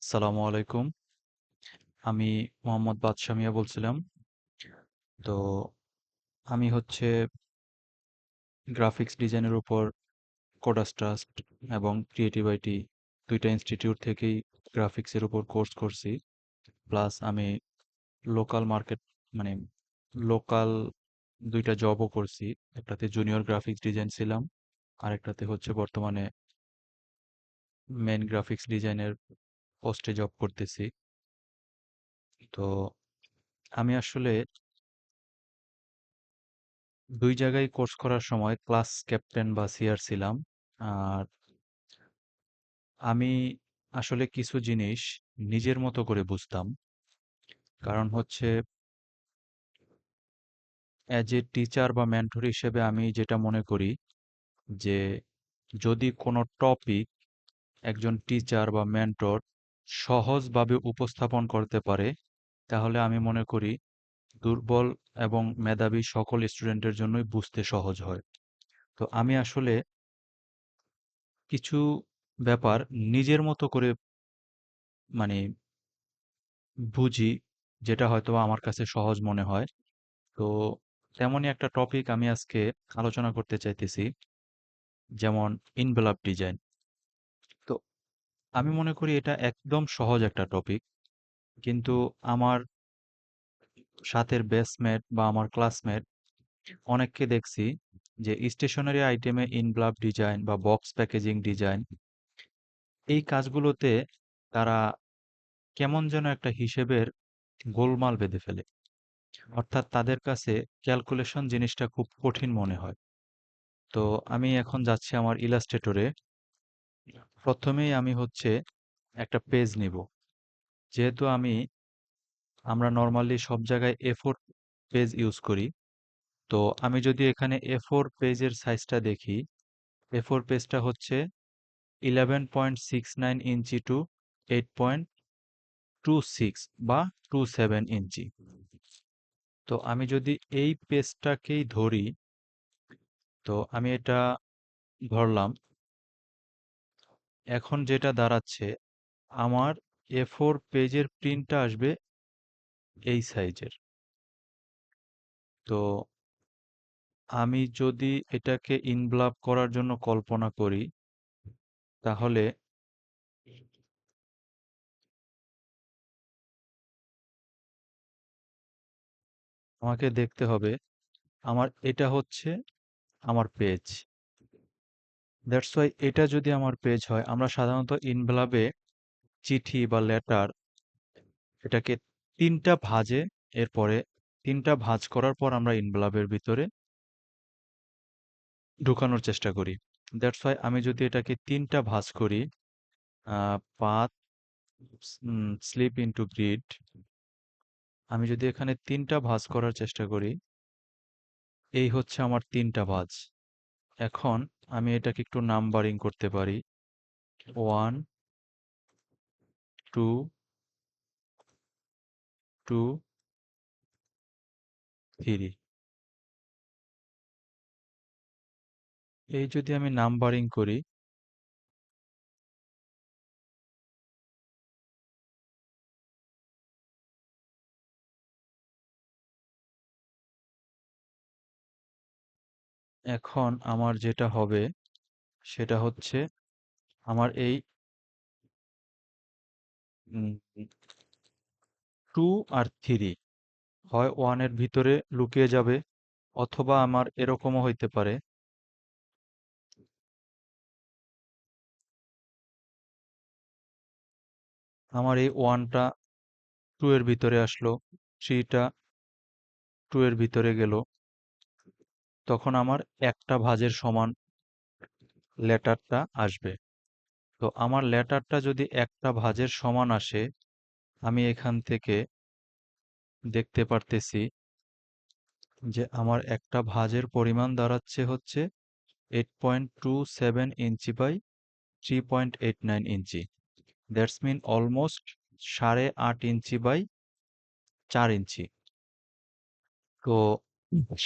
আসসালামু আলাইকুম। আমি মোহাম্মদ বাদশা মিয়া বলছিলাম। তো আমি হচ্ছে গ্রাফিক্স ডিজাইনের উপর কোডাস ট্রাস্ট এবং ক্রিয়েটিভ আইটি ২ টা ইনস্টিটিউট থেকেই গ্রাফিক্সের উপর কোর্স করছি। প্লাস আমি লোকাল মার্কেট মানে লোকাল ২ টা জবও করছি। একটাতে জুনিয়র গ্রাফিক্স ডিজাইন ছিলাম। আরেকটাতে হচ্ছে বর্তমানে মেইন গ্রাফিক্স ডিজাইনের পোস্টে জব করতেছি। তো আমি আসলে ২ জায়গায় কোর্স করার সময় ক্লাস ক্যাপ্টেন বা সিআর ছিলাম। আর আমি আসলে কিছু জিনিস নিজের মতো করে বুঝতাম। কারণ হচ্ছে অ্যাজ এ টিচার বা মেন্টর হিসেবে আমি যেটা মনে করি যে যদি কোনো টপিক একজন টিচার বা মেন্টর সহজভাবে উপস্থাপন করতে পারে, তাহলে আমি মনে করি দুর্বল এবং মেধাবী সকল স্টুডেন্টের জন্যই বুঝতে সহজ হয়। তো আমি আসলে কিছু ব্যাপার নিজের মতো করে মানে বুঝি, যেটা হয়তোবা আমার কাছে সহজ মনে হয়। তো তেমনই একটা টপিক আমি আজকে আলোচনা করতে চাইতেছি, যেমন ইনভেলপ ডিজাইন। তো আমি মনে করি এটা একদম সহজ একটা টপিক, কিন্তু আমার সাথের ব্যাচমেট বা আমার ক্লাসমেট অনেককে দেখছি যে স্টেশনারি আইটেমে ইনভেলপ ডিজাইন বা বক্স প্যাকেজিং ডিজাইন এই কাজগুলোতে তারা কেমন যেন একটা হিসেবের গোলমাল বেঁধে ফেলে। অর্থাৎ তাদের কাছে ক্যালকুলেশন জিনিসটা খুব কঠিন মনে হয়। তো আমি এখন যাচ্ছি আমার ইলাস্ট্রেটরে। প্রথমেই আমি হচ্ছে একটা পেজ নিব। যেহেতু আমরা নরমালি সব জায়গায় A4 পেজ ইউজ করি। তো আমি যদি এখানে A4 পেজের সাইজটা দেখি, A4 পেজটা হচ্ছে 11.69 ইঞ্চি টু 8.26 বা 27 ইঞ্চি। তো আমি যদি এই পেজটাকেই ধরি, তো আমি এটা ধরলাম। এখন যেটা দাঁড়াচ্ছে, আমার A4 পেজের প্রিন্টটা আসবে এই সাইজের। তো আমি যদি এটাকে ইনভলভ করার জন্য কল্পনা করি, তাহলে আমাকে দেখতে হবে এটা হচ্ছে আমার পেজ। দ্যাটস ওয়াই এটা যদি আমার পেজ হয়, আমরা সাধারণত ইনভলভে চিঠি বা লেটার এটাকে ৩ টা ভাঁজে, এরপরে ৩ টা ভাঁজ করার পর আমরা ইনভলভের ভিতরে ঢুকানোর চেষ্টা করি। দ্যাটস ওয়াই আমি যদি এটাকে ৩ টা ভাঁজ করি, পাত, স্লিপ ইনটু গ্রিড, আমি যদি এখানে ৩ টা ভাঁজ করার চেষ্টা করি, এই হচ্ছে আমার ৩ টা ভাঁজ। এখন আমি এটাকে একটু নাম্বারিং করতে পারি। 1, 2, 2, 3। এই যদি আমি নাম্বারিং করি, এখন আমার যেটা হবে সেটা হচ্ছে আমার এই 2 আর 3 হয় 1 এর ভিতরে লুকিয়ে যাবে, অথবা আমার এরকমও হইতে পারে আমার এই 1টা 2 এর ভিতরে আসলো, 3টা 2 এর ভিতরে গেল। তখন আমার একটা ভাঁজের সমান লেটারটা আসবে। তো আমার লেটারটা যদি একটা ভাঁজের সমান আসে, আমি এখান থেকে দেখতে পারতেছি যে আমার একটা ভাঁজের পরিমাণ দাঁড়াচ্ছে হচ্ছে 8.27 inch by 3.89 inch. That's mean almost 8.5 inch by 4 inch. তো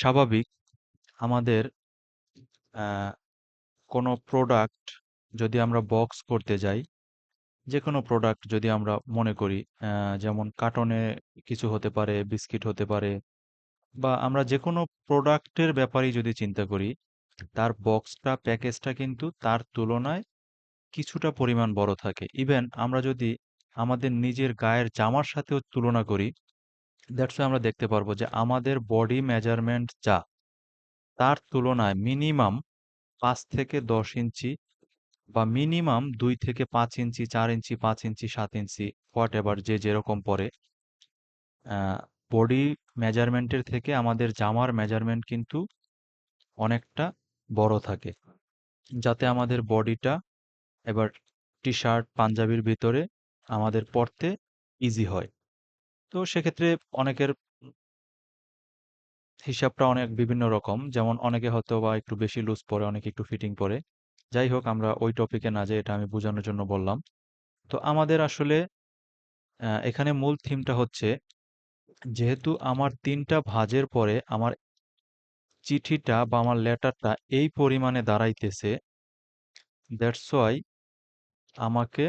স্বাভাবিক, আমাদের আহ, কোনো প্রোডাক্ট যদি আমরা বক্স করতে যাই, যেকোনো প্রোডাক্ট যদি আমরা মনে করি, যেমন কার্টনে কিছু হতে পারে, বিস্কিট হতে পারে, বা আমরা যেকোনো প্রোডাক্টের ব্যাপারেই যদি চিন্তা করি, তার বক্সটা, প্যাকেজটা কিন্তু তার তুলনায় কিছুটা পরিমাণ বড় থাকে। ইভেন আমরা যদি আমাদের নিজের গায়ের জামার সাথেও তুলনা করি, দ্যাটস ওয়াই আমরা দেখতে পারবো যে আমাদের বডি মেজারমেন্ট যা, তার তুলনায় মিনিমাম ৫ থেকে ১০ ইঞ্চি বা মিনিমাম ২ থেকে ৫ ইঞ্চি, ৪ ইঞ্চি, ৫ ইঞ্চি, ৭ ইঞ্চি, হোয়াটএভার যে যেরকম পড়ে, আ বডি মেজারমেন্টের থেকে আমাদের জামার মেজারমেন্ট কিন্তু অনেকটা বড় থাকে। যাতে আমাদের বডিটা এবার টি-শার্ট, পাঞ্জাবির ভিতরে আমাদের পড়তে ইজি হয়। তো সেক্ষেত্রে অনেকের হিসাবটা অনেক বিভিন্ন রকম। যেমন অনেকে হয়তোবা একটু বেশি লুজ পড়ে, অনেকে একটু ফিটিং পড়ে। যাই হোক, আমরা ওই টপিকে না যেয়ে এটা আমি বোঝানোর জন্য বললাম। তো আমাদের আসলে এখানে মূল থিমটা হচ্ছে, যেহেতু আমার ৩ টা ভাঁজের পরে আমার চিঠিটা বা আমার লেটারটা এই পরিমাণে দাঁড়াইতেছে, দ্যাটস ওয়াই আমাকে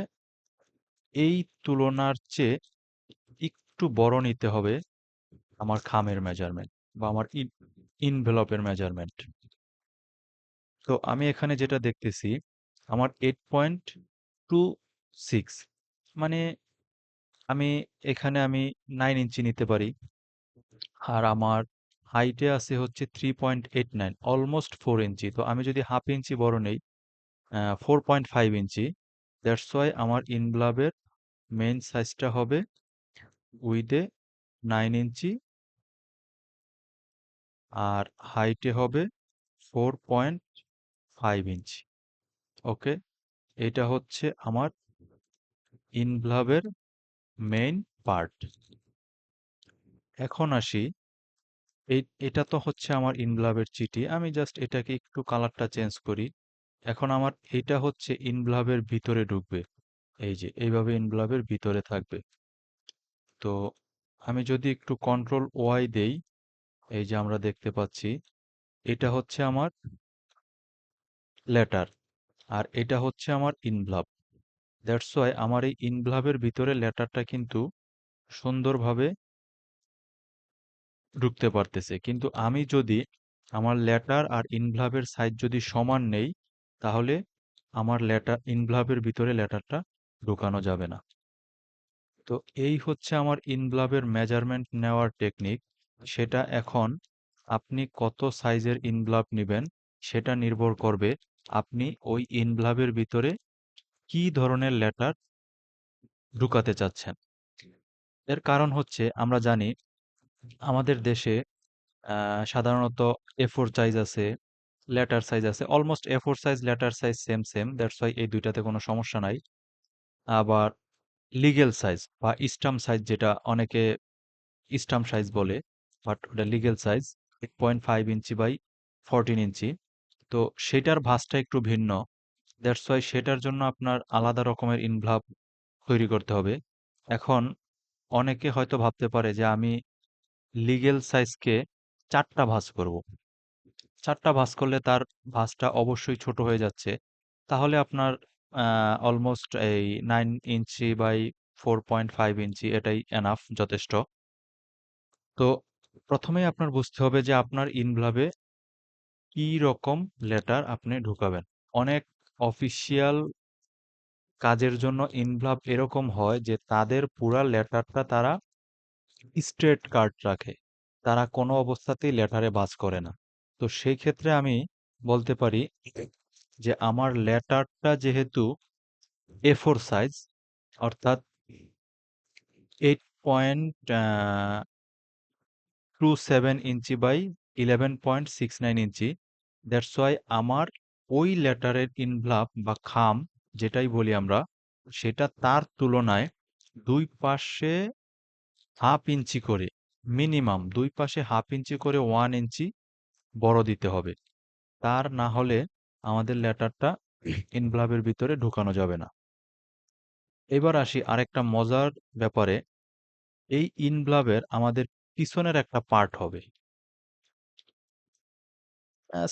এই তুলনার চেয়ে একটু বড় নিতে হবে আমার খামের মেজারমেন্ট বা আমার ইনভেলপের মেজারমেন্ট। তো আমি এখানে যেটা দেখতেছি, আমার 8.26, মানে আমি 9 ইঞ্চি নিতে পারি। আর আমার হাইটে আছে হচ্ছে 3.89, অলমোস্ট 4 ইঞ্চি। তো আমি যদি হাফ ইঞ্চি বড় নেই, 4.5 ইঞ্চি, দ্যাটস ওয়াই আমার ইনভলভের মেইন সাইজটা হবে উইডে 9 ইঞ্চি আর হাইটে হবে 4.5 ইঞ্চি। ওকে, এটা হচ্ছে আমার ইনভলভের মেইন পার্ট। এখন আসি, এটা তো হচ্ছে আমার ইনভলভের চিঠি। আমি জাস্ট এটাকে একটু কালারটা চেঞ্জ করি। এখন আমার এটা হচ্ছে ইনভলভের ভিতরে ঢুকবে। এই যে এইভাবে ইনভলভের ভিতরে থাকবে। তো আমি যদি একটু কন্ট্রোল ওয়াই দেই, এই যে আমরা দেখতে পাচ্ছি, এটা হচ্ছে আমার লেটার আর এটা হচ্ছে আমার ইনভলভ। দ্যাটস ওয়াই আমার এই ইনভলভের ভিতরে লেটারটা কিন্তু সুন্দরভাবে ঢুকতে পারতেছে। কিন্তু আমি যদি আমার লেটার আর ইনভলভের সাইজ যদি সমান নেই, তাহলে আমার লেটার ইনভলভের ভিতরে লেটারটা ঢুকানো যাবে না। তো এই হচ্ছে আমার ইনভলভের মেজারমেন্ট নেওয়ার টেকনিক। সেটা এখন আপনি কত সাইজের ইনভলভ নিবেন সেটা নির্ভর করবে আপনি ওই ইনভলভের ভিতরে কি ধরনের লেটার ঢুকাতে চাচ্ছেন। এর কারণ হচ্ছে, আমরা জানি আমাদের দেশে সাধারণত A4 সাইজ আছে, লেটার সাইজ আছে। Almost A4 size, letter size same same. That's why এই দুইটাতে কোনো সমস্যা নাই। আবার লিগ্যাল সাইজ বা স্টাম্প সাইজ, যেটা অনেকে স্টাম্প সাইজ বলে, বাট ওটা লিগ্যাল সাইজ 8.5 ইঞ্চি বাই 14 ইঞ্চি। তো সেটার ভাঁজটা একটু ভিন্ন। দ্যাটস ওয়াই সেটার জন্য আপনার আলাদা রকমের ইনভলভ তৈরি করতে হবে। এখন অনেকে হয়তো ভাবতে পারে যে আমি লিগ্যাল সাইজকে ৪ টা ভাঁজ করব। ৪ টা ভাঁজ করলে তার ভাঁজটা অবশ্যই ছোট হয়ে যাচ্ছে। তাহলে আপনার অলমোস্ট এই 9 ইঞ্চি বাই 4.5 ইঞ্চি এটাই এনাফ, যথেষ্ট। তো প্রথমেই আপনার বুঝতে হবে যে আপনার ইনভলভে কি রকম লেটার আপনি ঢুকাবেন। অনেক অফিসিয়াল কাজের জন্য ইনভলভ এরকম হয় যে তাদের পুরা লেটারটা তারা স্ট্রেট কাট রাখে। তারা কোনো অবস্থাতেই লেটারে ভাঁজ করে না। তো সেই ক্ষেত্রে আমি বলতে পারি যে আমার লেটারটা যেহেতু A4 সাইজ, অর্থাৎ 8.27 inch by 11.69 inch, that's why আমার ওই লেটারের ইনভলভ বা খাম যেটাই বলি আমরা, সেটা তার তুলনায় দুই পাশে হাফ ইঞ্চি করে, মিনিমাম দুই পাশে হাফ ইঞ্চি করে 1 ইঞ্চি বড় দিতে হবে। তার না হলে আমাদের লেটারটা ইনভলভের ভিতরে ঢুকানো যাবে না। এবার আসি আরেকটা মজার ব্যাপারে। এই ইনভলভের আমাদের পিছনের একটা পার্ট হবে।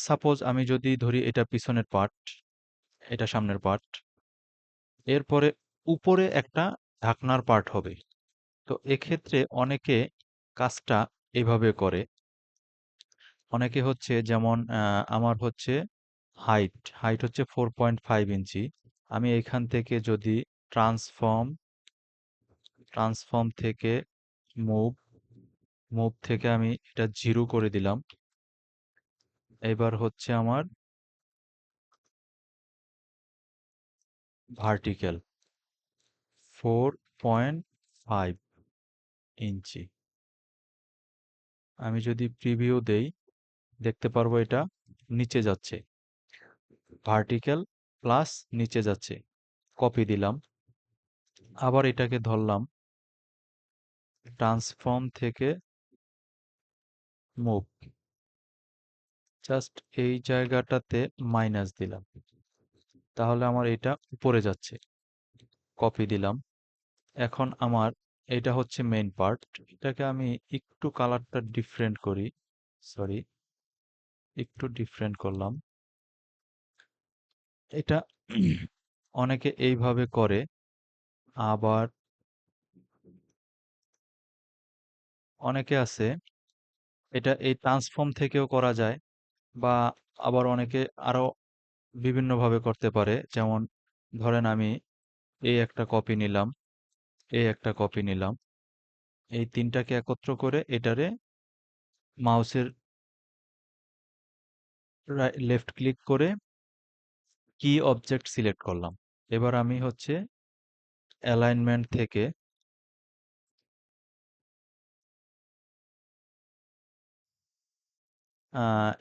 সাপোজ আমি যদি ধরি এটা পিছনের পার্ট, এটা সামনের পার্ট। এরপরে উপরে একটা ঢাকনার পার্ট হবে। তো এক্ষেত্রে অনেকে কাজটা এভাবে করে। অনেকে হচ্ছে যেমন আমার হচ্ছে হাইট হচ্ছে 4.5 ইঞ্চি। আমি এখান থেকে যদি ট্রান্সফর্ম ট্রান্সফর্ম থেকে মুভ মুভ থেকে আমি এটা 0 করে দিলাম। এবার হচ্ছে আমার ভার্টিক্যাল 4.5 ইঞ্চি। আমি যদি প্রিভিউ দেই দেখতে পারবো এটা নিচে যাচ্ছে, ভার্টিক্যাল প্লাস নিচে যাচ্ছে। কপি দিলাম, আবার এটাকে ধরলাম, ট্রান্সফর্ম থেকে মুভ, জাস্ট এই জায়গাটাতে মাইনাস দিলাম, তাহলে আমার এটা উপরে যাচ্ছে। কপি দিলাম। এখন আমার এটা হচ্ছে মেইন পার্ট। এটাকে আমি একটু কালারটা ডিফারেন্ট করি, সরি, একটু ডিফারেন্ট করলাম। এটা অনেকে এইভাবে করে, আবার অনেকে আছে এটা এই ট্রান্সফর্ম থেকেও করা যায়, বা আবার অনেকে আরো বিভিন্নভাবে করতে পারে। যেমন ধরেন আমি এই একটা কপি নিলাম, এই একটা কপি নিলাম, এই তিনটাকে একত্র করে এটারে মাউসের লেফট ক্লিক করে কি অবজেক্ট সিলেক্ট করলাম। এবার আমি হচ্ছে অ্যালাইনমেন্ট থেকে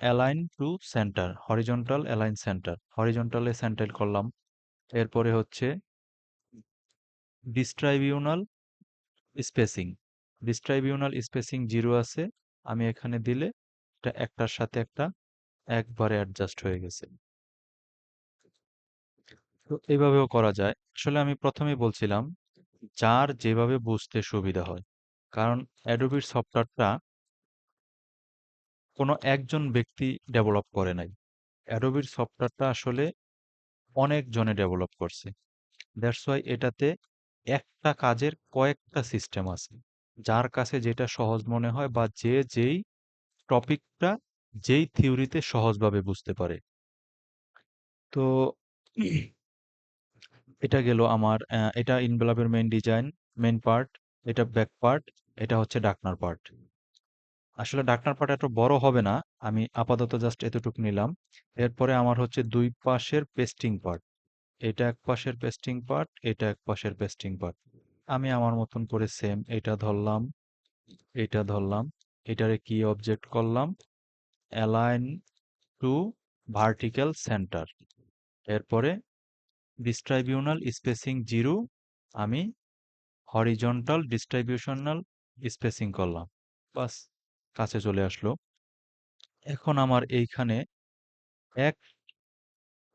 align to centre, horizontal align centre, হরিজন্টালে সেন্টার করলাম। এরপরে হচ্ছে ডিস্ট্রাইবিউনাল স্পেসিং, ডিস্ট্রাইবিউনাল স্পেসিং 0 আছে, আমি এখানে দিলে এটা একটার সাথে একটা একবারে অ্যাডজাস্ট হয়ে গেছে। তো এইভাবেও করা যায়। আসলে আমি প্রথমেই বলছিলাম যার যেভাবে বুঝতে সুবিধা হয়, কারণ অ্যাডোবির সফটওয়্যারটা কোনো একজন ব্যক্তি ডেভেলপ করে নাই। অ্যাডোবির সফটওয়্যারটা আসলে অনেক জনে ডেভেলপ করছে। দ্যাটস ওয়াই এটাতে একটা কাজের কয়েকটা সিস্টেম আছে। যার কাছে যেটা সহজ মনে হয়, বা যে যেই টপিকটা যেই থিওরিতে সহজভাবে বুঝতে পারে। তো এটা গেল আমার এটা ইনভেলপের মেইন ডিজাইন, মেইন পার্ট। এটা ব্যাক পার্ট, এটা হচ্ছে ডাকনার পার্ট। আসলে ডাকনার পার্ট এত বড় হবে না, আমি আপাতত জাস্ট এতটুকু নিলাম। এরপরে আমার হচ্ছে দুই পাশের পেস্টিং পার্ট, এটা এক পাশের পেস্টিং পার্ট, এটা এক পাশের পেস্টিং পার্ট। আমি আমার মতন করে সেম এটা ধরলাম, এটা ধরলাম, এটারে কি অবজেক্ট করলাম, অ্যালাইন টু ভার্টিক্যাল সেন্টার। এরপরে ডিস্ট্রিবিউশনাল স্পেসিং 0, আমি হরিজন্টাল ডিস্ট্রিবিউশনাল স্পেসিং করলাম। বাস, কাছে চলে আসলো। এখন আমার এইখানে এক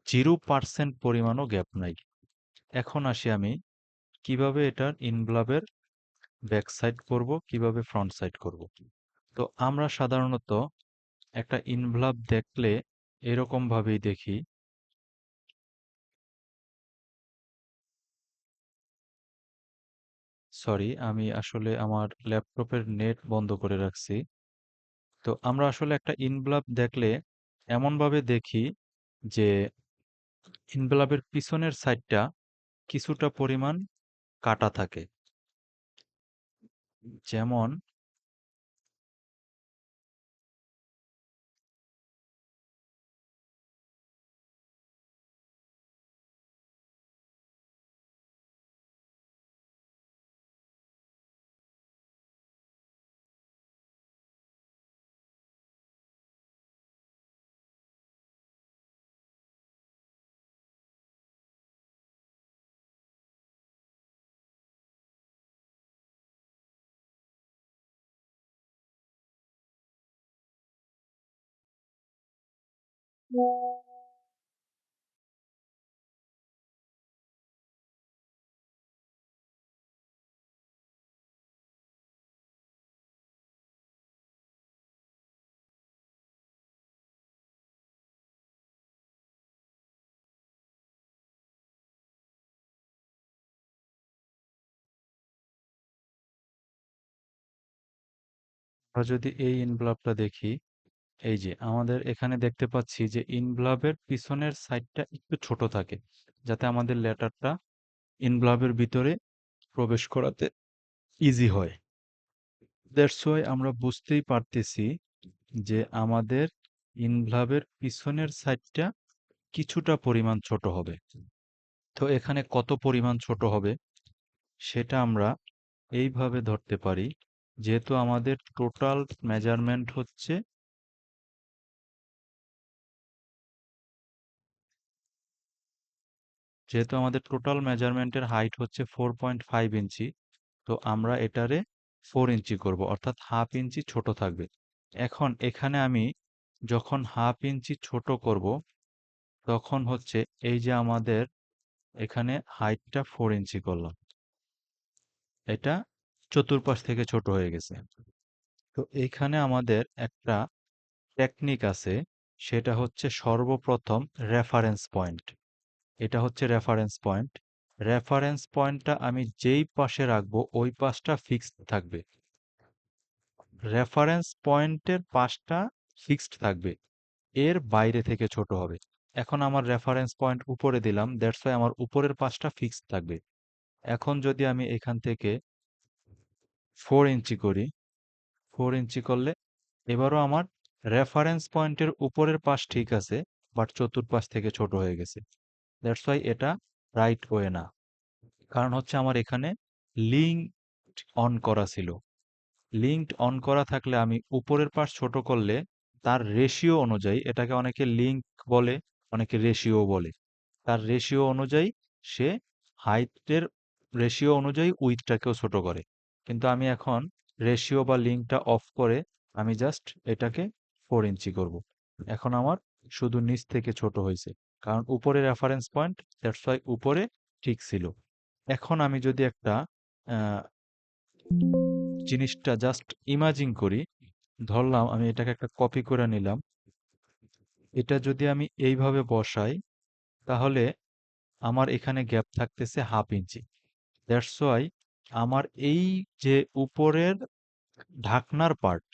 0% পরিমাণও গ্যাপ নাই। এখন আসি আমি কিভাবে এটার ইনভলভের ব্যাক সাইড করব, কিভাবে ফ্রন্ট সাইড করব। তো আমরা সাধারণত একটা ইনভলভ দেখলে এরকম ভাবেই দেখি। সরি, আমি আসলে আমার ল্যাপটপের নেট বন্ধ করে রাখছি। তো আমরা আসলে একটা ইনভলভ দেখলে এমনভাবে দেখি যে ইনভলভের পিছনের সাইডটা কিছুটা পরিমাণ কাটা থাকে। যেমন আমরা যদি এই ইনভলভটা দেখি, এই যে আমাদের এখানে দেখতে পাচ্ছি যে ইনভলভের পিছনের সাইডটা একটু ছোট থাকে, যাতে আমাদের লেটারটা ইনভলভের ভিতরে প্রবেশ করাতে ইজি হয়। দ্যাটস ওয়াই আমরা বুঝতেই পারতেছি যে আমাদের ইনভলভের পিছনের সাইডটা কিছুটা পরিমাণ ছোট হবে। তো এখানে কত পরিমাণ ছোট হবে সেটা আমরা এইভাবে ধরতে পারি। যেহেতু আমাদের টোটাল মেজারমেন্ট হচ্ছে, যেহেতু আমাদের টোটাল মেজারমেন্টের হাইট হচ্ছে 4.5 ইঞ্চি, তো আমরা এটারে 4 ইঞ্চি করব, অর্থাৎ হাফ ইঞ্চি ছোট থাকবে। এখন এখানে আমি যখন হাফ ইঞ্চি ছোট করব, তখন হচ্ছে এই যে আমাদের এখানে হাইটটা 4 ইঞ্চি করলাম, এটা চতুর্পাশ থেকে ছোট হয়ে গেছে। তো এইখানে আমাদের একটা টেকনিক আছে, সেটা হচ্ছে সর্বপ্রথম রেফারেন্স পয়েন্ট। এটা হচ্ছে রেফারেন্স পয়েন্ট। রেফারেন্স পয়েন্টটা আমি যেই পাশে রাখবো ওই পাশটা ফিক্সড থাকবে। রেফারেন্স পয়েন্টের পাশটা ফিক্সড থাকবে, এর বাইরে থেকে ছোট হবে। এখন আমার রেফারেন্স পয়েন্ট উপরে দিলাম, দ্যাটস ওয়াই আমার উপরের পাশটা ফিক্সড থাকবে। এখন যদি আমি এখান থেকে 4 ইঞ্চি করি, 4 ইঞ্চি করলে এবারও আমার রেফারেন্স পয়েন্টের উপরের পাশ ঠিক আছে, বাট চতুর্পাশ থেকে ছোট হয়ে গেছে। দ্যাটস ওয়াই এটা রাইট ওয়ে না। কারণ হচ্ছে আমার এখানে লিঙ্কড অন করা ছিল। লিঙ্কড অন করা থাকলে আমি উপরের পাশ ছোট করলে তার রেশিও অনুযায়ী, এটাকে অনেকে লিঙ্ক বলে, অনেকে রেশিও বলে, তার রেশিও অনুযায়ী সে হাইটের রেশিও অনুযায়ী উইথটাকেও ছোট করে। কিন্তু আমি এখন রেশিও বা লিঙ্কটা অফ করে আমি জাস্ট এটাকে 4 ইঞ্চি করব। এখন আমার শুধু নিচ থেকে ছোট হয়েছে, কারণ উপরে রেফারেন্স পয়েন্ট, দ্যাটস ওয়াই উপরে ঠিক ছিল। এখন আমি যদি একটা আহ, জিনিসটা জাস্ট ইমাজিন করি, ধরলাম আমি এটাকে একটা কপি করে নিলাম, এটা যদি আমি এইভাবে বসাই, তাহলে আমার এখানে গ্যাপ থাকতেছে হাফ ইঞ্চি। দ্যাটস ওয়াই আমার এই যে উপরের ঢাকনার পার্ট,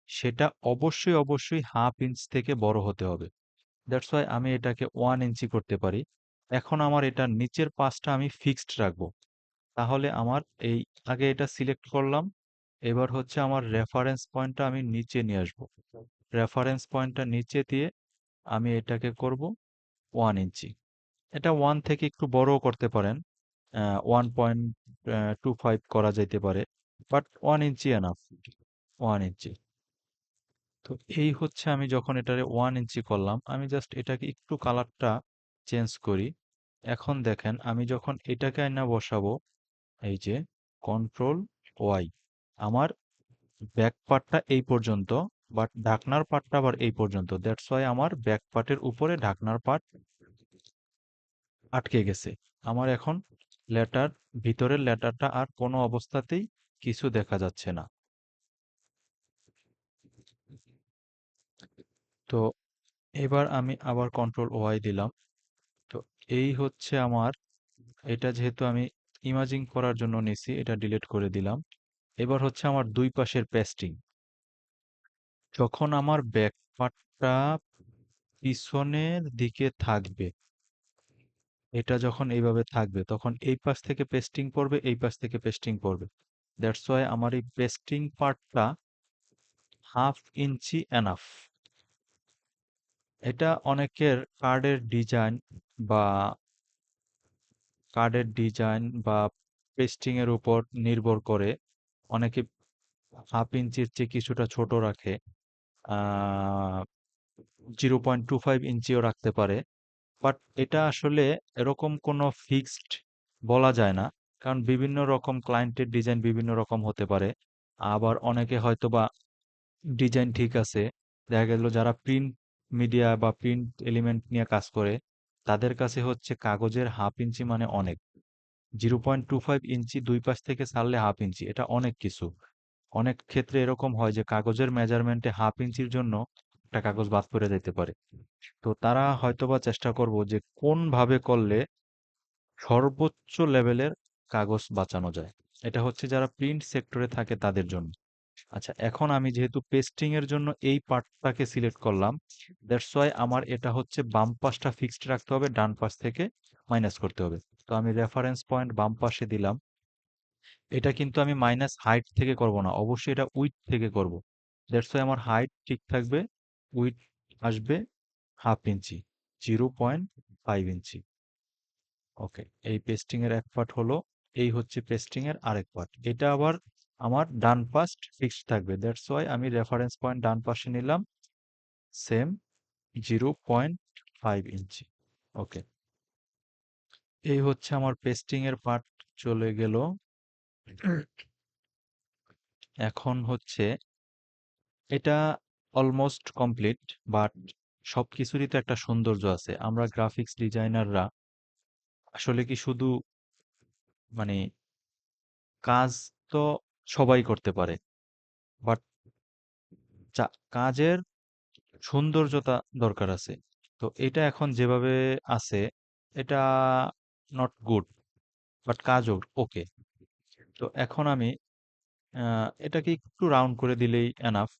সেটা অবশ্যই অবশ্যই হাফ ইঞ্চ থেকে বড় হতে হবে। দ্যাটস ওয়াই আমি এটাকে 1 ইঞ্চি করতে পারি। এখন আমার এটার নিচের পাশটা আমি ফিক্সড রাখবো। তাহলে আমার এই আগে এটা সিলেক্ট করলাম, এবার হচ্ছে আমার রেফারেন্স পয়েন্টটা আমি নিচে নিয়ে আসবো। রেফারেন্স পয়েন্টটা নিচে দিয়ে আমি এটাকে করব 1 ইঞ্চি। এটা 1 থেকে একটু বড়ও করতে পারেন, 1.25 করা যেতে পারে, বাট 1 ইঞ্চি এনাফ। 1 ইঞ্চি। তো এই হচ্ছে আমি যখন এটারে 1 ইঞ্চি করলাম, আমি জাস্ট এটাকে একটু কালারটা চেঞ্জ করি। এখন দেখেন আমি যখন এটাকে আইনা বসাবো, এই যে কন্ট্রোল ওয়াই, আমার ব্যাক পার্টটা এই পর্যন্ত, বাট ঢাকনার পার্টটা আবার এই পর্যন্ত। দ্যাটস ওয়াই আমার ব্যাক পার্টের উপরে ঢাকনার পার্ট আটকে গেছে। আমার এখন লেটার, ভিতরের লেটারটা আর কোনো অবস্থাতেই কিছু দেখা যাচ্ছে না। তো এবার আমি আবার কন্ট্রোল ওয়াই দিলাম। তো এই হচ্ছে আমার, এটা যেহেতু আমি ইমাজিং করার জন্য নিছি, এটা ডিলিট করে দিলাম। এবার হচ্ছে আমার দুই পাশের পেস্টিং। যখন আমার ব্যাক পার্টটা পিছনের দিকে থাকবে, এটা যখন এইভাবে থাকবে, তখন এই পাশ থেকে পেস্টিং পড়বে, এই পাশ থেকে পেস্টিং পড়বে। দ্যাটস ওয়াই আমার এই পেস্টিং পার্টটা হাফ ইঞ্চি এনাফ। এটা অনেকের বা কার্ডের ডিজাইন বা পেস্টিং এর উপর নির্ভর করে। অনেকে হাফ ইঞ্চির চেয়ে কিছুটা ছোট রাখে, 0.25 ইঞ্চিও রাখতে পারে। বাট এটা আসলে এরকম কোনো ফিক্সড বলা যায় না, কারণ বিভিন্ন রকম ক্লায়েন্টের ডিজাইন বিভিন্ন রকম হতে পারে। আবার অনেকে হয়তোবা ডিজাইন ঠিক আছে, দেখা গেল যারা প্রিন্ট মিডিয়া বা প্রিন্ট এলিমেন্ট নিয়ে কাজ করে, তাদের কাছে হচ্ছে কাগজের হাফ ইঞ্চি মানে অনেক। 0.25 ইঞ্চি দুই পাশ থেকে ছাড়লে হাফ ইঞ্চি, এটা অনেক কিছু। অনেক ক্ষেত্রে এরকম হয় যে কাগজের মেজারমেন্টে হাফ ইঞ্চির জন্য একটা কাগজ বাদ পড়ে যেতে পারে। তো তারা হয়তোবা চেষ্টা করব যে কোন ভাবে করলে সর্বোচ্চ লেভেলের কাগজ বাঁচানো যায়। এটা হচ্ছে যারা প্রিন্ট সেক্টরে থাকে তাদের জন্য। আচ্ছা, এখন আমি যেহেতু পেস্টিং এর জন্য এই পার্টটাকে সিলেক্ট করলাম, দ্যাটস ওয়াই আমার এটা হচ্ছে বাম পাশটা ফিক্সড রাখতে হবে, ডান পাশ থেকে মাইনাস করতে হবে। তো আমি রেফারেন্স পয়েন্ট বাম পাশে দিলাম। এটা কিন্তু আমি মাইনাস হাইট থেকে করব না, অবশ্যই এটা উইথ থেকে করব। দ্যাটস ওয়াই আমার হাইট ঠিক থাকবে, উইথ আসবে 1/2 ইঞ্চি, 0.5 ইঞ্চি। ওকে, এই পেস্টিং এর এক পার্ট হলো, এই হচ্ছে পেস্টিং এর আরেক পার্ট। এটা আবার আমার ডান পাশ ফিক্সড থাকবে, দ্যাটস ওয়াই আমি রেফারেন্স পয়েন্ট ডান পাশে নিলাম, সেম 0.5 ইঞ্চি। ওকে, এই হচ্ছে আমার পেস্টিং এর পার্ট চলে গেল। এখন হচ্ছে এটা অলমোস্ট কমপ্লিট, বাট সবকিছুরই তো একটা সৌন্দর্য আছে। আমরা গ্রাফিক্স ডিজাইনাররা আসলে কি শুধু মানে কাজ তো সবাই করতে পারে, বাট কাজের সৌন্দর্যতা দরকার আছে। তো এটা এখন যেভাবে আছে, এটা নট গুড, বাট কাজও ওকে। তো এখন আমি এটাকে একটু রাউন্ড করে দিলেই এনাফ।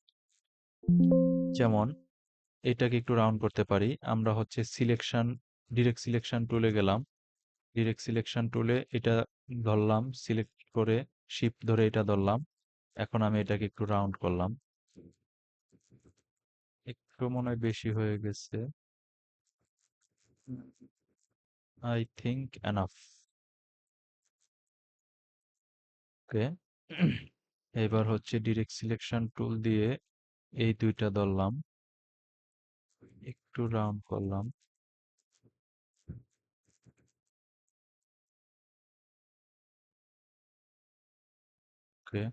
যেমন এটাকে একটু রাউন্ড করতে পারি। আমরা হচ্ছে সিলেকশন, ডিরেক্ট সিলেকশন টুলে গেলাম। ডিরেক্ট সিলেকশন টুলে এটা ধরলাম, সিলেক্ট করে শিফট ধরে এটা ধরলাম। এখন আমি এটাকে একটু রাউন্ড করলাম। একটু মনে হয় বেশি হয়ে গেছে। I think enough. ওকে। এবার হচ্ছে ডিরেক্ট সিলেকশন টুল দিয়ে এই দুইটা ধরলাম, একটু রাউন্ড করলাম। ওকে,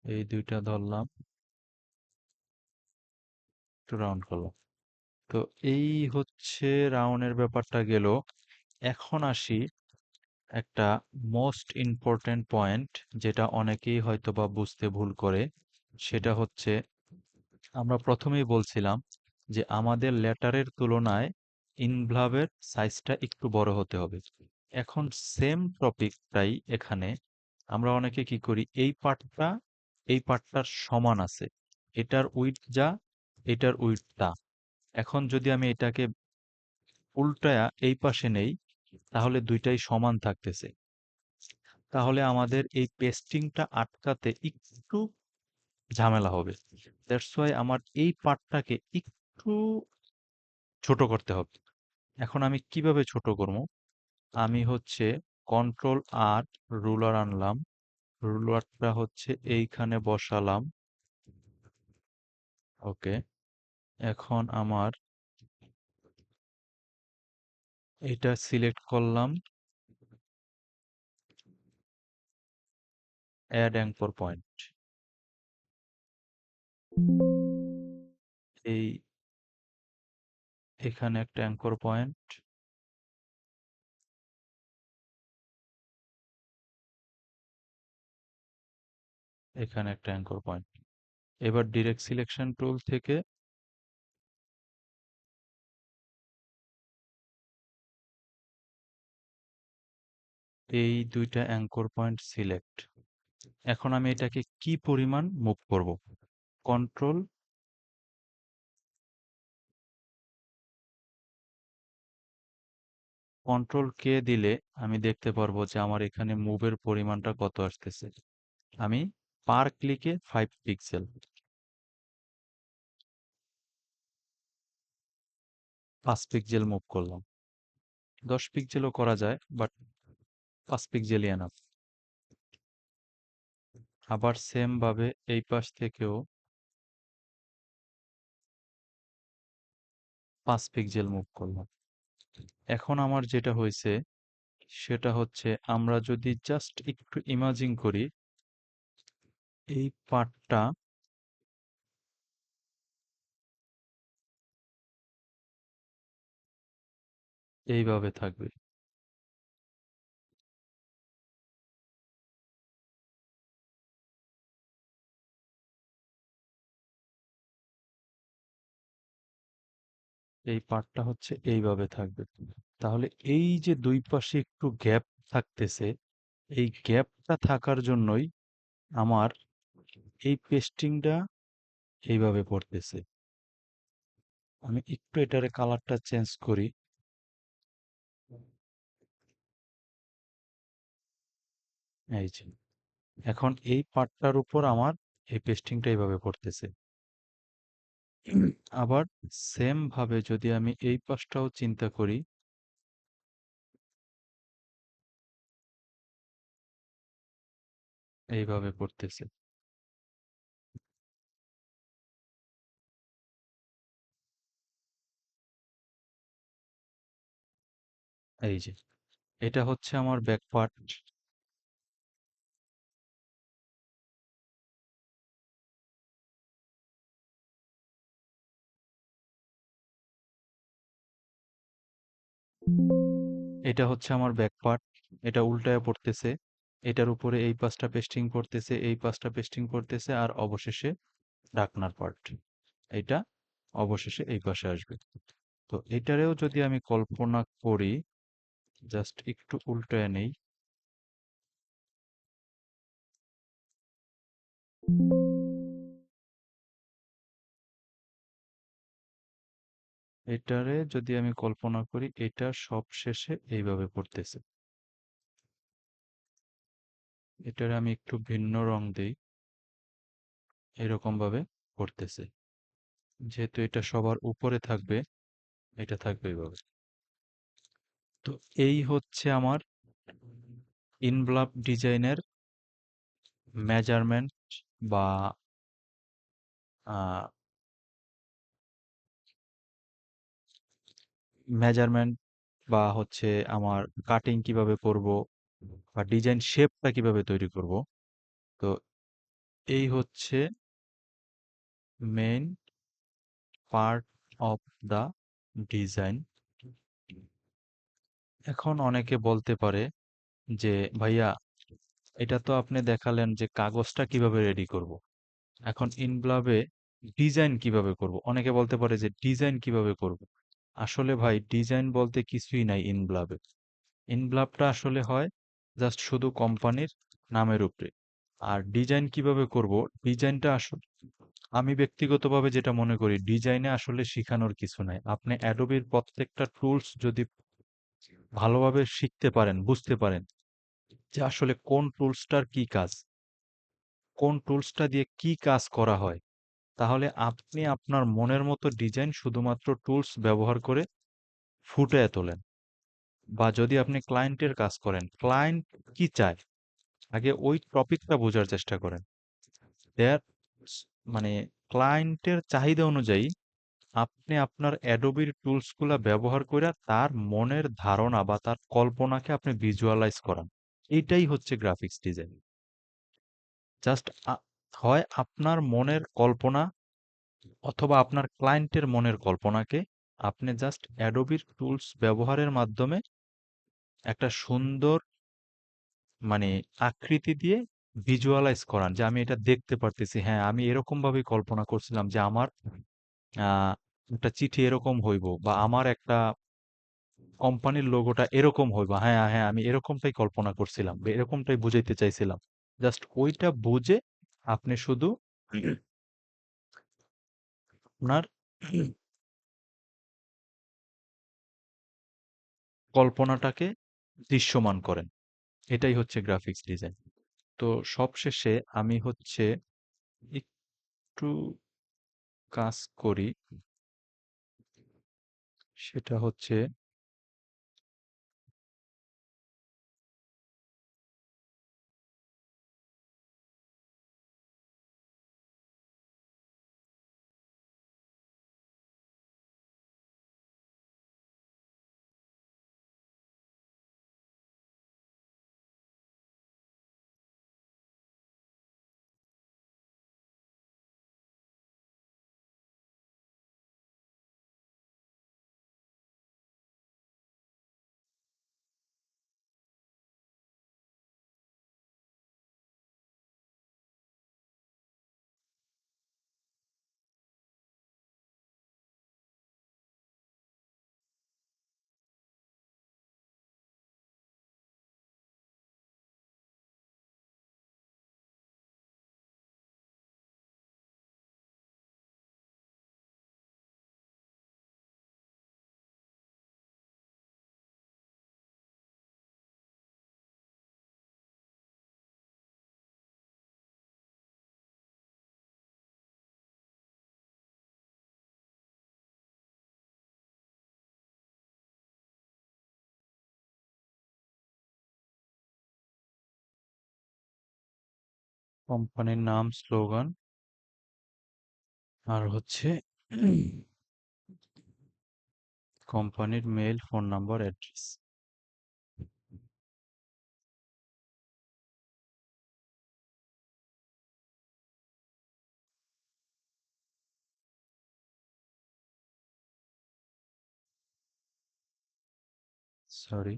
এই দুইটা ধরলাম, একটু রাউন্ড করলাম। তো এই হচ্ছে রাউন্ডের ব্যাপারটা গেল। এখন আসি একটা মোস্ট ইম্পর্টেন্ট পয়েন্ট, যেটা অনেকেই হয়তোবা বুঝতে ভুল করে। সেটা হচ্ছে আমরা প্রথমেই বলছিলাম যে আমাদের লেটারের তুলনায় ইনভলভের সাইজটা একটু বড় হতে হবে। এখন সেম টপিকটাই এখানে আমরা অনেকে কি করি, এই পার্টটার সমান আছে, এটার উইডথ যা, এটার উইডথ তা। এখন যদি আমি এটাকে উল্টায়া এই পাশে নেই, তাহলে দুইটাই সমান থাকতেছে। তাহলে আমাদের এই পেস্টিংটা আটকাতে একটু ঝামেলা হবে। দ্যাটস ওয়াই আমার এই পার্টটাকে একটু ছোট করতে হবে। এখন আমি কিভাবে ছোট করব? আমি হচ্ছে কন্ট্রোল আর, রুলার আনলাম, রুলারটা হচ্ছে এইখানে বসালাম। ওকে, এখন আমার এটা সিলেক্ট করলাম, অ্যাড অ্যাঙ্কর পয়েন্ট। এই এখানে একটা অ্যাঙ্কর পয়েন্ট, এখানে একটা অ্যাঙ্কর পয়েন্ট। এবার ডিরেক্ট সিলেকশন টুল থেকে এই দুইটা অ্যাঙ্কর পয়েন্ট সিলেক্ট। এখন আমি এটাকে কি পরিমাণ মুভ করব? কন্ট্রোল, কন্ট্রোল কে দিলে আমি দেখতে পারবো যে আমার এখানে মুভের পরিমাণটা কত আসতেছে। আমি পার ক্লিকে 5 পিক্সেল, 5 পিক্সেল মুভ করলাম। 10 পিক্সেলও করা যায়, বাট 5 পিক্সেলই এনাফ। আবার সেম ভাবে এই পাশ থেকেও 5 পিক্সেল মুভ করলাম। এখন আমার যেটা হয়েছে সেটা হচ্ছে, আমরা যদি জাস্ট একটু ইমাজিন করি, এই পার্টটা এইভাবে থাকবে। এই পার্টটা হচ্ছে এইভাবে থাকবে। তাহলে এই যে দুই পাশে একটু গ্যাপ থাকতেছে, এই গ্যাপটা থাকার জন্যই আমার এই পেস্টিংটা এইভাবে পড়তেছে। আমি একটু এটারে কালারটা চেঞ্জ করি। এই যে এখন এই পার্টটার উপর আমার এই পেস্টিংটা এইভাবে পড়তেছে। আবার সেম ভাবে যদি আমি এই পাশটাও চিন্তা করি, এইভাবে পড়তেছে। এই যে এটা হচ্ছে আমার ব্যাক পার্ট। এটা হচ্ছে আমার ব্যাক পার্ট। এটা উল্টায় পড়তেছে। এটার উপরে এই পাশটা পেস্টিং করতেছে, এই পাশটা পেস্টিং করতেছে, আর অবশেষে ঢাকনার পার্ট। এটা অবশেষে এই পাশে আসবে। তো এটারেও যদি আমি কল্পনা করি, জাস্ট একটু উল্টায় নেই। এটারে যদি আমি কল্পনা করি, এটা সব শেষে এইভাবে পড়তেছে। এটারে আমি একটু ভিন্ন রং দেই, এরকম ভাবে পড়তেছে। যেহেতু এটা সবার উপরে থাকবে, এটা থাকবে এইভাবে। তো এই হচ্ছে আমার ইনভলভ ডিজাইনের মেজারমেন্ট বা মেজারমেন্ট বা হচ্ছে আমার কাটিং কিভাবে করব বা ডিজাইন শেপটা কিভাবে তৈরি করব। তো এই হচ্ছে main part of the design. এখন অনেকে বলতে পারে যে ভাইয়া, এটা তো আপনি দেখালেন যে কাগজটা কিভাবে রেডি করব, এখন ইনভলভে ডিজাইন কিভাবে করব। অনেকে বলতে পারে যে ডিজাইন কিভাবে করব। আসলে ভাই, ডিজাইন বলতে কিছুই নাই ইনভলভে। ইনভলভটা আসলে হয় জাস্ট শুধু কোম্পানির নামের উপরে। আর ডিজাইন কিভাবে করব, ডিজাইনটা আসলে আমি ব্যক্তিগতভাবে যেটা মনে করি, ডিজাইনে আসলে শিখানোর কিছু নাই। আপনি অ্যাডোবির প্রত্যেকটা টুলস যদি ভালোভাবে শিখতে পারেন, বুঝতে পারেন যে আসলে কোন টুলসটার কি কাজ, কোন টুলসটা দিয়ে কি কাজ করা হয়, তাহলে আপনি আপনার মনের মতো ডিজাইন শুধুমাত্র টুলস ব্যবহার করে ফুটিয়ে তোলেন। বা যদি আপনি ক্লায়েন্টের কাজ করেন, ক্লায়েন্ট কি চায়, আগে ওই টপিকটা বোঝার চেষ্টা করেন। দেয়ার মানে ক্লায়েন্টের চাহিদা অনুযায়ী আপনি আপনার অ্যাডোবির টুলসগুলা ব্যবহার করে তার মনের ধারণা বা তার কল্পনাকে আপনি ভিজুয়ালাইজ করান। এইটাই হচ্ছে গ্রাফিক্স ডিজাইন। জাস্ট হয় আপনার মনের কল্পনা অথবা আপনার ক্লায়েন্টের মনের কল্পনাকে আপনি জাস্ট অ্যাডোবির টুলস ব্যবহারের মাধ্যমে একটা সুন্দর মানে আকৃতি দিয়ে ভিজুয়ালাইজ করান, যে আমি এটা দেখতে পারতেছি। হ্যাঁ, আমি এরকম ভাবে কল্পনা করছিলাম যে আমার আহ, একটা চিঠি এরকম হইব, বা আমার একটা কোম্পানির লোগোটা এরকম হইব। হ্যাঁ হ্যাঁ, আমি এরকমটাই কল্পনা করছিলাম বা এরকমটাই বুঝাইতে চাইছিলাম। জাস্ট ওইটা বুঝে আপনি শুধু আপনার কল্পনাটাকে দৃশ্যমান করেন। এটাই হচ্ছে গ্রাফিক্স ডিজাইন। তো সবশেষে আমি হচ্ছে একটু কাজ করি, সেটা হচ্ছে কোম্পানির নাম, স্লোগান আর হচ্ছে কোম্পানির mail, phone number, address. Sorry.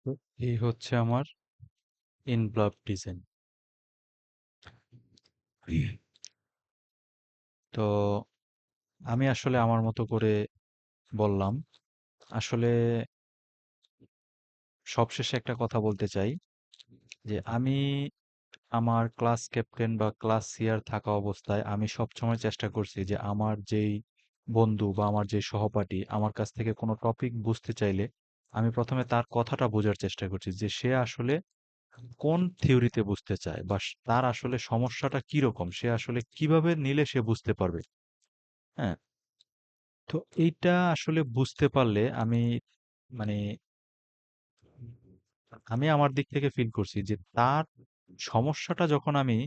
তো এই হচ্ছে আমার ইনভলভ ডিজাইন। তো আমি আসলে আমার মতো করে বললাম। আসলে সবশেষে একটা কথা বলতে চাই যে আমি আমার ক্লাস ক্যাপ্টেন বা ক্লাস সিআর থাকা অবস্থায় আমি সবসময় চেষ্টা করছি যে আমার যেই বন্ধু বা আমার যে সহপাঠী আমার কাছ থেকে কোনো টপিক বুঝতে চাইলে আমি প্রথমে তার কথাটা বোঝার চেষ্টা করছি যে সে আসলে কোন থিওরিতে বুঝতে চায় বা তার আসলে সমস্যাটা কি রকম, সে আসলে কিভাবে নিলে সে বুঝতে পারবে। হ্যাঁ, তো এইটা আসলে বুঝতে পারলে আমি মানে আমি আমার দিক থেকে ফিল করছি যে তার সমস্যাটা যখন আমি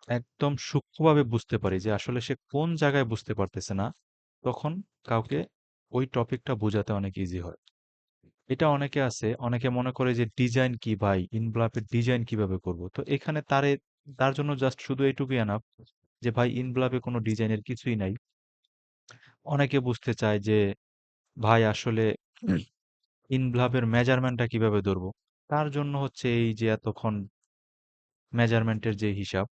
একদম সূক্ষ্মভাবে বুঝতে পারি যে আসলে সে কোন জায়গায় বুঝতে পারতেছে না, তখন কাউকে ওই টপিকটা বোঝাতে অনেক ইজি হয়। এটা অনেকে আছে, অনেকে মনে করে যে ডিজাইন কি ভাই, ইনভলভের ডিজাইন কিভাবে করব। তো এখানে তার জন্য জাস্ট শুধু এইটুকুই এনাফ যে ভাই ইনভলভে কোনো ডিজাইনের কিছুই নাই। অনেকে বুঝতে চায় যে ভাই আসলে ইনভলভের মেজারমেন্টটা কিভাবে ধরবো। তার জন্য হচ্ছে এই যে এতক্ষণ মেজারমেন্টের যে হিসাব,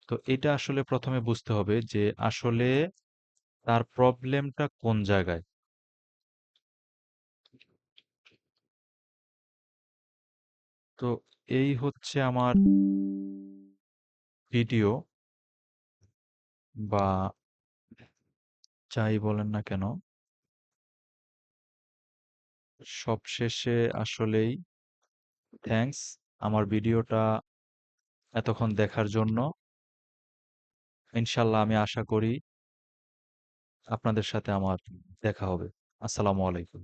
তো এটা আসলে প্রথমে বুঝতে হবে যে আসলে তার প্রবলেমটা কোন জায়গায়। তো এই হচ্ছে আমার ভিডিও বা যাই বলেন না কেন, সবশেষে আসলেই থ্যাঙ্কস আমার ভিডিওটা এতক্ষণ দেখার জন্য। ইনশাল্লাহ আমি আশা করি আপনাদের সাথে আমার দেখা হবে। আসসালামু আলাইকুম।